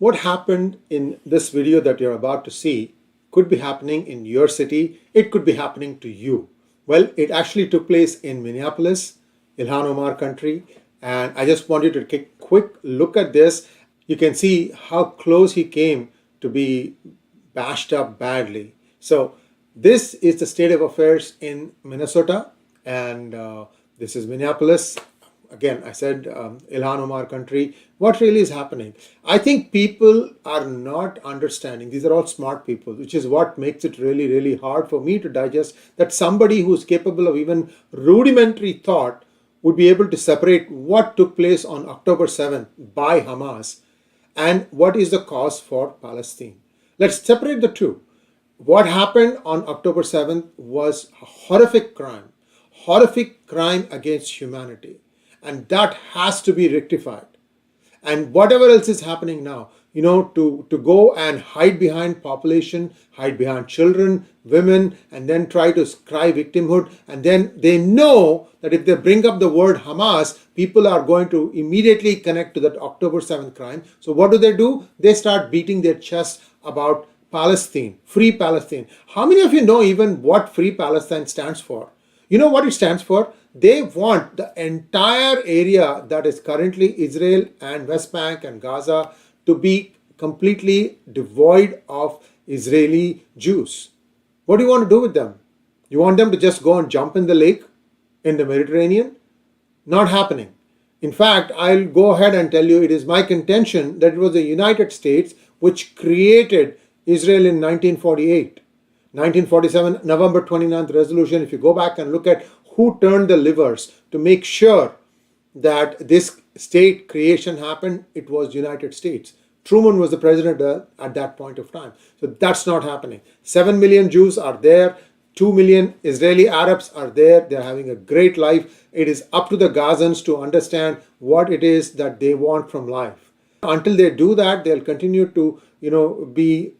What happened in this video that you're about to see could be happening in your city. It could be happening to you. Well, it actually took place in Minneapolis, Ilhan Omar country. And I just want you to take a quick look at this. You can see how close he came to be bashed up badly. So this is the state of affairs in Minnesota, and this is Minneapolis. Again, I said Ilhan Omar country. What really is happening? I think people are not understanding. These are all smart people, which is what makes it really, really hard for me to digest that somebody who's capable of even rudimentary thought would be able to separate what took place on October 7th by Hamas and what is the cause for Palestine. Let's separate the two. What happened on October 7th was a horrific crime against humanity. And that has to be rectified. And whatever else is happening now, to go and hide behind population, hide behind children, women, and then try to cry victimhood. And then they know that if they bring up the word Hamas, people are going to immediately connect to that October 7th crime. So what do? They start beating their chest about Palestine, free Palestine. How many of you know even what free Palestine stands for? You know what it stands for? They want the entire area that is currently Israel and West Bank and Gaza to be completely devoid of Israeli Jews. What do you want to do with them? You want them to just go and jump in the lake in the Mediterranean? Not happening. In fact, I'll go ahead and tell you it is my contention that it was the United States which created Israel in 1948. 1947, November 29th resolution, if you go back and look at who turned the levers to make sure that this state creation happened, it was United States. Truman was the president at that point of time. So that's not happening. 7 million Jews are there. 2 million Israeli Arabs are there. They're having a great life. It is up to the Gazans to understand what it is that they want from life. Until they do that, they'll continue to, be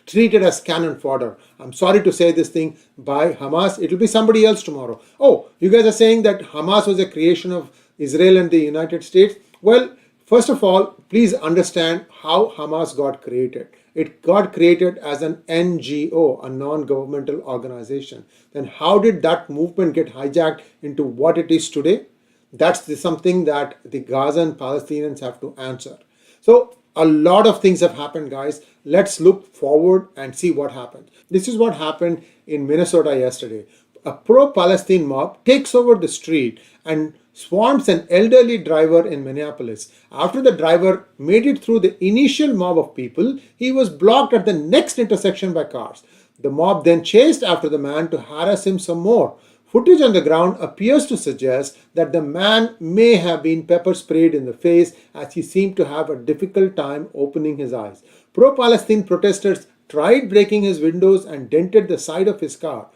treated as cannon fodder. I'm sorry to say this thing by Hamas. It will be somebody else tomorrow. Oh, you guys are saying that Hamas was a creation of Israel and the United States? Well, first of all, please understand how Hamas got created. It got created as an NGO, a non-governmental organization. Then how did that movement get hijacked into what it is today? That's something that the Gaza and Palestinians have to answer. So a lot of things have happened, guys. Let's look forward and see what happened. This is what happened in Minnesota yesterday. A pro-Palestine mob takes over the street and swarms an elderly driver in Minneapolis. After the driver made it through the initial mob of people, he was blocked at the next intersection by cars. The mob then chased after the man to harass him some more. Footage on the ground appears to suggest that the man may have been pepper sprayed in the face as he seemed to have a difficult time opening his eyes. Pro-Palestine protesters tried breaking his windows and dented the side of his car.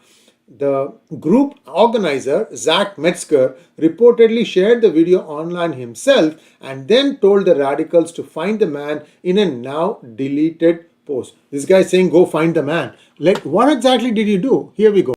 The group organizer, 𝙒𝙑𝙤𝙑, reportedly shared the video online himself and then told the radicals to find the man in a now deleted post. This guy is saying, go find the man. What exactly did you do? Here we go.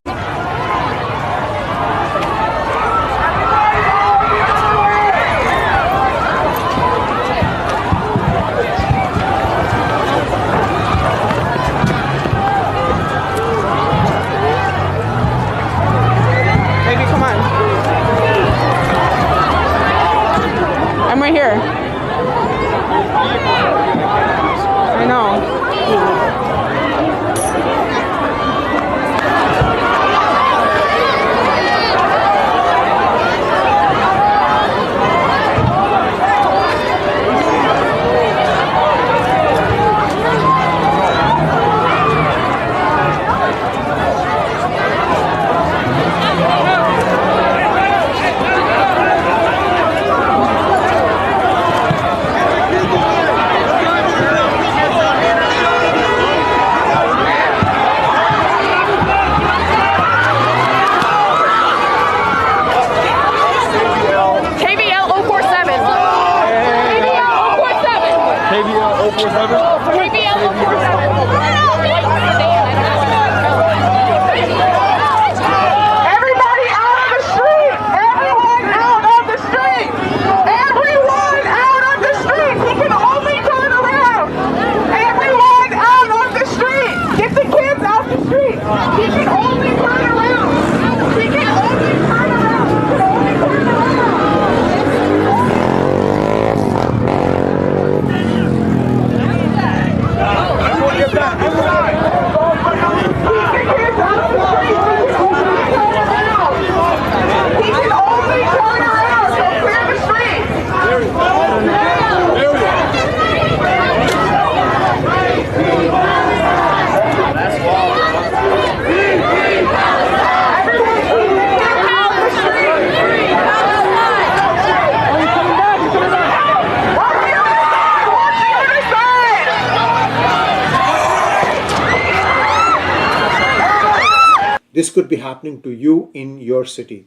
this could be happening to you in your city.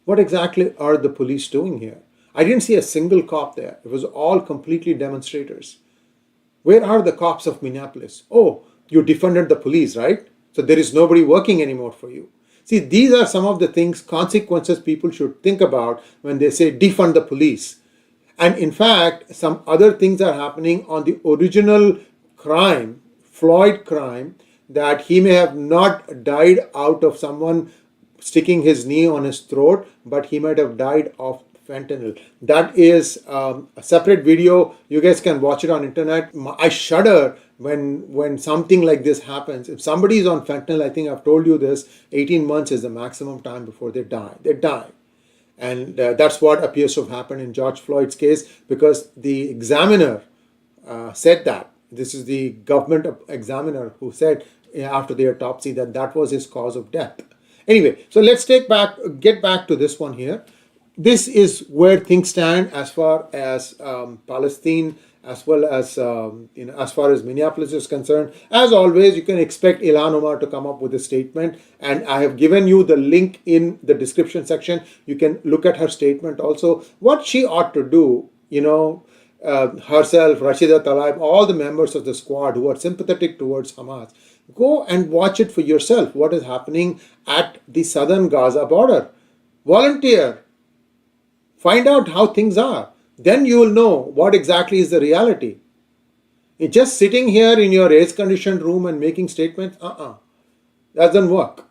What exactly are the police doing here? I didn't see a single cop there. It was all completely demonstrators. Where are the cops of Minneapolis? Oh, you defunded the police, right? So there is nobody working anymore for you. See, these are some of the things, consequences people should think about when they say defund the police. And in fact, some other things are happening on the original crime, Floyd crime, that he may have not died out of someone sticking his knee on his throat, but he might have died of fentanyl. That is a separate video. You guys can watch it on internet. I shudder when something like this happens. If somebody is on fentanyl, I think I've told you this, 18 months is the maximum time before they die. They die. And that's what appears to have happened in George Floyd's case, because the examiner said that. This is the government examiner who said after the autopsy that that was his cause of death. Anyway, so let's get back to this one here. This is where things stand as far as Palestine, as well as as far as Minneapolis is concerned. As always, you can expect Ilhan Omar to come up with a statement, and I have given you the link in the description section. You can look at her statement also. What she ought to do, herself, Rashida Tlaib, all the members of the squad who are sympathetic towards Hamas, go and watch it for yourself. What is happening at the southern Gaza border? Volunteer. Find out how things are. Then you will know what exactly is the reality. You're just sitting here in your air-conditioned room and making statements, doesn't work.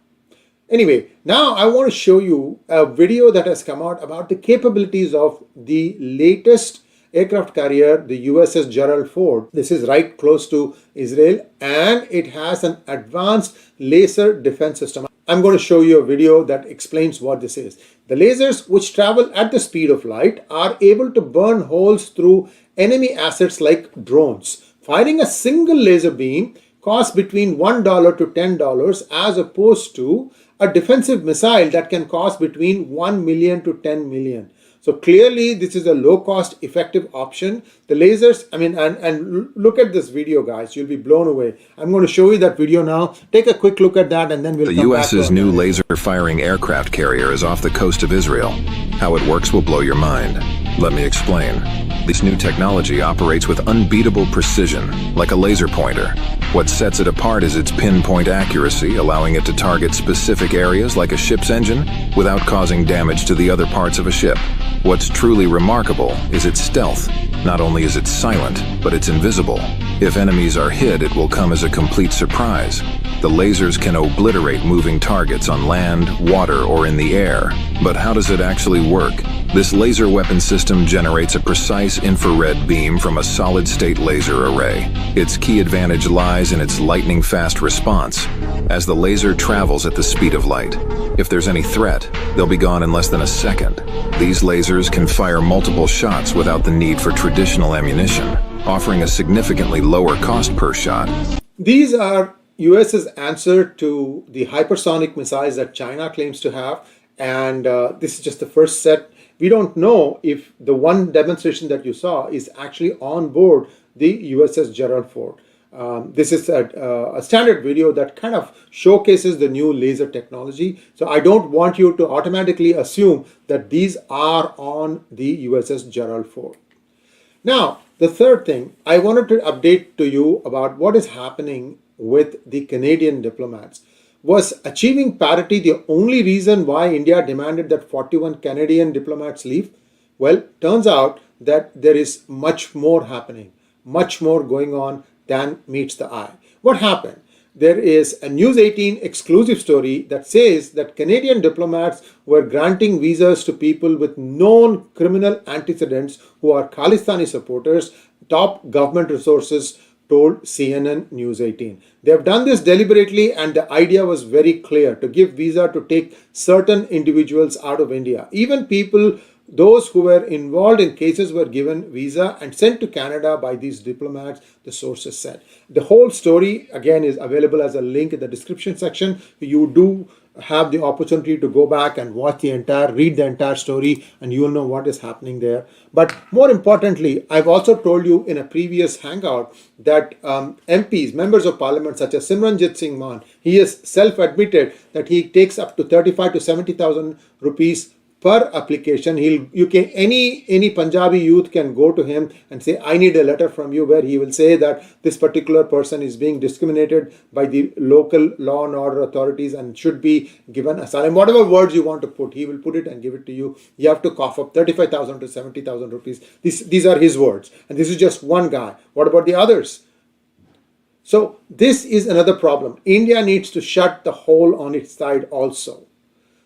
Anyway, now I want to show you a video that has come out about the capabilities of the latest aircraft carrier, the USS Gerald Ford. This is right close to Israel, and it has an advanced laser defense system. I'm going to show you a video that explains what this is. The lasers, which travel at the speed of light, are able to burn holes through enemy assets like drones. Firing a single laser beam costs between $1 to $10, as opposed to a defensive missile that can cost between $1 million to $10 million. So clearly, this is a low-cost, effective option. The lasers, and look at this video, guys. You'll be blown away. I'm going to show you that video now. Take a quick look at that, and then we'll come back to The U.S.'s new laser-firing aircraft carrier is off the coast of Israel. How it works will blow your mind. Let me explain. This new technology operates with unbeatable precision, like a laser pointer. What sets it apart is its pinpoint accuracy, allowing it to target specific areas like a ship's engine without causing damage to the other parts of a ship. What's truly remarkable is its stealth. Not only is it silent, but it's invisible. If enemies are hit, it will come as a complete surprise. The lasers can obliterate moving targets on land, water, or in the air. But how does it actually work? This laser weapon system generates a precise infrared beam from a solid-state laser array. Its key advantage lies in its lightning-fast response, as the laser travels at the speed of light. If there's any threat, they'll be gone in less than a second. These lasers can fire multiple shots without the need for traditional ammunition, offering a significantly lower cost per shot. These are US's answer to the hypersonic missiles that China claims to have, and this is just the first set. We don't know if the one demonstration that you saw is actually on board the USS Gerald Ford. This is a standard video that kind of showcases the new laser technology. So I don't want you to automatically assume that these are on the USS Gerald Ford. Now, the third thing, I wanted to update to you about what is happening with the Canadian diplomats. Was achieving parity the only reason why India demanded that 41 Canadian diplomats leave? Well, turns out that there is much more happening, much more going on than meets the eye. What happened? There is a News 18 exclusive story that says that Canadian diplomats were granting visas to people with known criminal antecedents who are Khalistani supporters, top government resources told CNN News 18. They have done this deliberately, and the idea was very clear: to give visa to take certain individuals out of India. Even people Those who were involved in cases were given visa and sent to Canada by these diplomats, the sources said. The whole story, again, is available as a link in the description section. You do have the opportunity to go back and read the entire story, and you will know what is happening there. But more importantly, I've also told you in a previous hangout that MPs, members of parliament, such as Simranjit Singh Mann, he has self-admitted that he takes up to 35 to 70,000 rupees per application. Any Punjabi youth can go to him and say, I need a letter from you, where he will say that this particular person is being discriminated by the local law and order authorities and should be given asylum. Whatever words you want to put, he will put it and give it to you. You have to cough up 35,000 to 70,000 rupees. These are his words. And this is just one guy. What about the others? So this is another problem. India needs to shut the hole on its side also.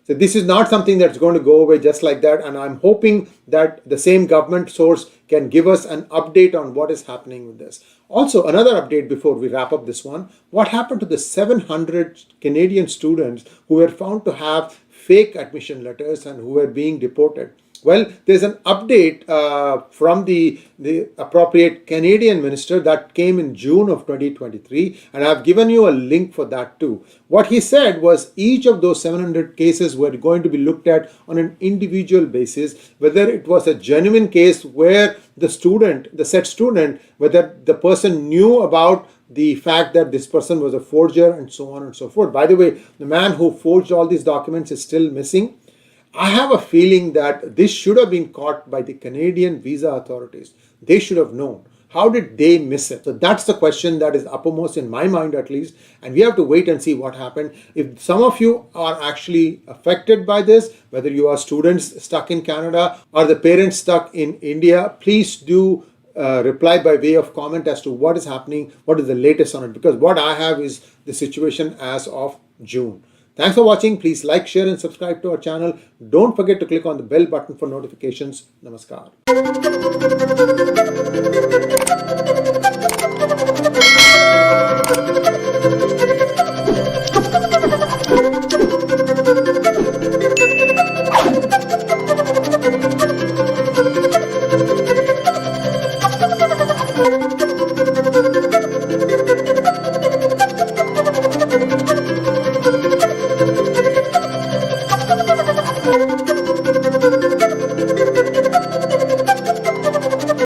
So this is not something that's going to go away just like that, and I'm hoping that the same government source can give us an update on what is happening with this. Also, another update before we wrap up this one: what happened to the 700 Canadian students who were found to have fake admission letters and who were being deported? Well, there's an update from the appropriate Canadian minister that came in June of 2023, and I've given you a link for that too. What he said was each of those 700 cases were going to be looked at on an individual basis, whether it was a genuine case where the said student, whether the person knew about the fact that this person was a forger and so on and so forth. By the way, the man who forged all these documents is still missing. I have a feeling that this should have been caught by the Canadian visa authorities. They should have known. How did they miss it? So that's the question that is uppermost in my mind, at least. And we have to wait and see what happened. If some of you are actually affected by this, whether you are students stuck in Canada or the parents stuck in India, please do reply by way of comment as to what is happening, what is the latest on it. Because what I have is the situation as of June. Thanks for watching. Please like, share and subscribe to our channel. Don't forget to click on the bell button for notifications. Namaskar.